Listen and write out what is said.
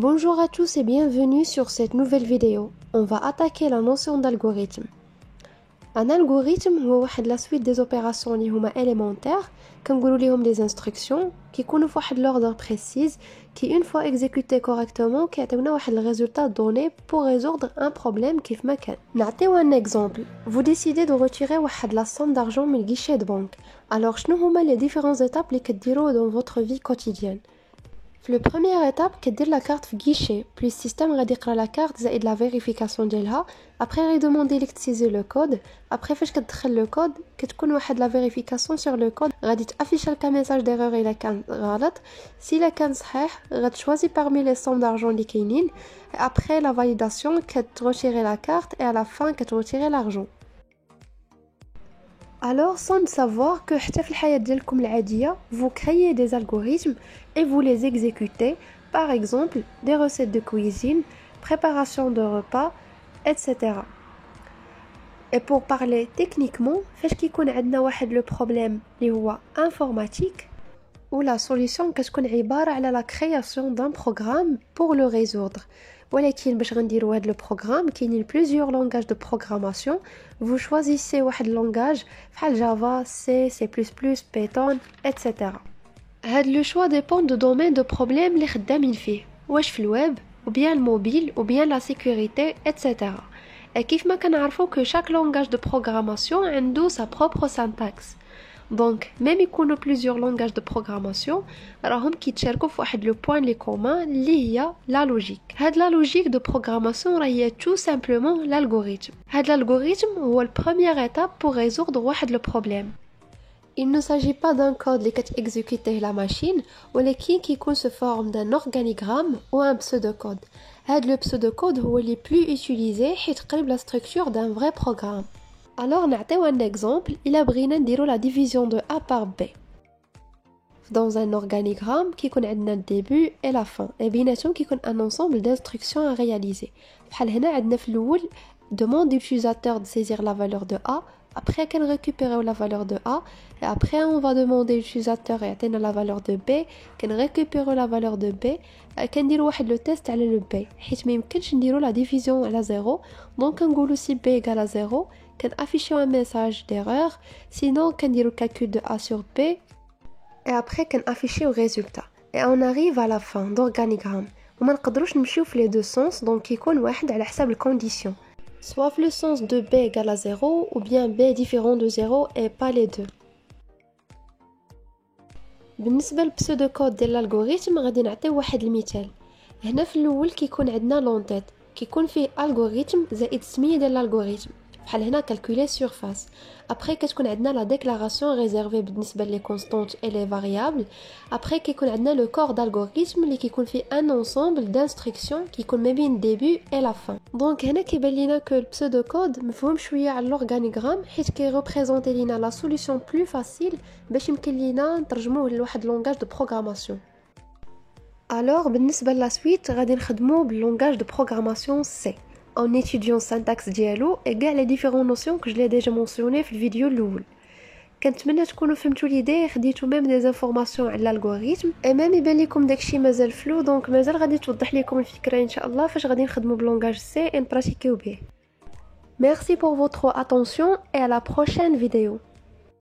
Bonjour à tous et bienvenue sur cette nouvelle vidéo. On va attaquer la notion d'algorithme. Un algorithme هو واحد la suite des opérations اللي هما élémentaires كنقولوا ليهم des instructions كيكونوا في واحد l'ordre précis qui une fois exécutées correctement كيعطيونا واحد le résultat donné pour résoudre un problème كيف ما كان. نعطيو un exemple. Vous décidez de retirer واحد la somme d'argent من le guichet de banque. Alors شنو هما les différentes étapes اللي كديروا dans votre vie quotidienne؟ في première étape كدير la carte في guichet puis le système غادي يقرا la carte زائد la vérification ديالها après غيدوموندي لك تسيزي le code après فاش كتدخل le code كتكون واحد la vérification sur le code غادي تافيش لك message d'erreur الا كان غلط si الا كان صحيح غتشوازي parmi les sommes d'argent اللي كاينين après la validation كترetirer la carte et à la fin كترetirer l'argent. Alors, sans le savoir que حتى في الحياة ديالكم العادية, vous créez des algorithmes et vous les exécutez, par exemple, des recettes de cuisine, préparation de repas, etc. Et pour parler techniquement, فاش كيكون عندنا واحد le problème اللي هو informatique, où la solution كتكون عبارة على la création d'un programme pour le résoudre. ولكن باش غنديروا هذا البروغرام كاينين plusieurs langages de programmation. Vous choisissez واحد langage بحال Java, C, C++, Python, etc. هاد لو choix dépend du domaine de problème اللي خدامين فيه. واش في الويب ou bien الموبيل ou bien la sécurité, etc. Et كيف ما كنعرفوا que chaque langage de programmation عنده sa propre syntaxe. Donc, même يكونوا plusieurs langages de programmation, راهم كيتشاركوا في واحد le point les commun اللي هي la logique. هاد la logique de programmation راهي tout simplement l'algorithme. هاد l'algorithme هو la première étape pour résoudre واحد le problème. Il ne s'agit pas d'un code اللي كتexécuter la machine, ولكن كيكون sous forme d'un organigramme ou un pseudocode. هاد le pseudocode هو اللي plus utilisé حيت قريب la structure d'un vrai programme. Alors, نعطيو un exemple, إلا بغينا نديرو la division de A par B. Dans un organigramme, كيكون عندنا le début et la fin. Et بيناتهم كيكون un ensemble d'instructions à réaliser. بحال هنا عندنا في الأول demande l'utilisateur de saisir la valeur de A. Après qu'on récupère la valeur de A. Et après, on va demander l'utilisateur et atteindre la valeur de B. Qu'on récupère la valeur de B. كنديرو واحد le test على le B. حيت ما يمكنش نديرو la division على 0. Donc, نقولو si B égale à 0. Qu'on affiche un message d'erreur, sinon qu'on dit le calcul de A sur B, et après qu'on affiche le résultat. Et on arrive à la fin d'organigramme. On ne peut pas les deux sens, donc il y a واحد على حساب condition. Soit le sens de B égale à 0, ou bien B différent de 0 et pas les deux. بالنسبة للبسودوكود ديال الالغوريثم غادي نعطيو واحد المثال. هنا في الاول كيكون عندنا لونتيت كيكون فيه الغوريثم زائد السميه ديال الالغوريثم بحال هنا calculer surface. Après كتكون عندنا la déclaration réservée بالنسبة les constantes et les variables. Après كيكون عندنا le corps d'algorithme اللي كيكون فيه un ensemble d'instructions كيكون ما بين début et la fin. Donc هنا كيبان لينا que le pseudocode مفهوم شوية على l'organigramme حيت كيريبريزونتي لينا la solution plus facile باش يمكن لينا نترجموه لواحد langage de programmation. Alors بالنسبة لا suite غادي نخدمو بالlangage de programmation C. En étudiant syntaxe dialogue et les différentes notions que je l'ai déjà mentionnées dans la vidéo الأول. كنتمنى تكونوا فهمتوا l'idée خديتوا même des informations على l'algorithme et même يبان لكم داكشي مازال flou donc مازال غادي توضح لكم الفكرة ان شاء الله فاش غادي نخدموا باللونغاج C et نبراتيكيو به. Merci pour votre attention et à la prochaine vidéo.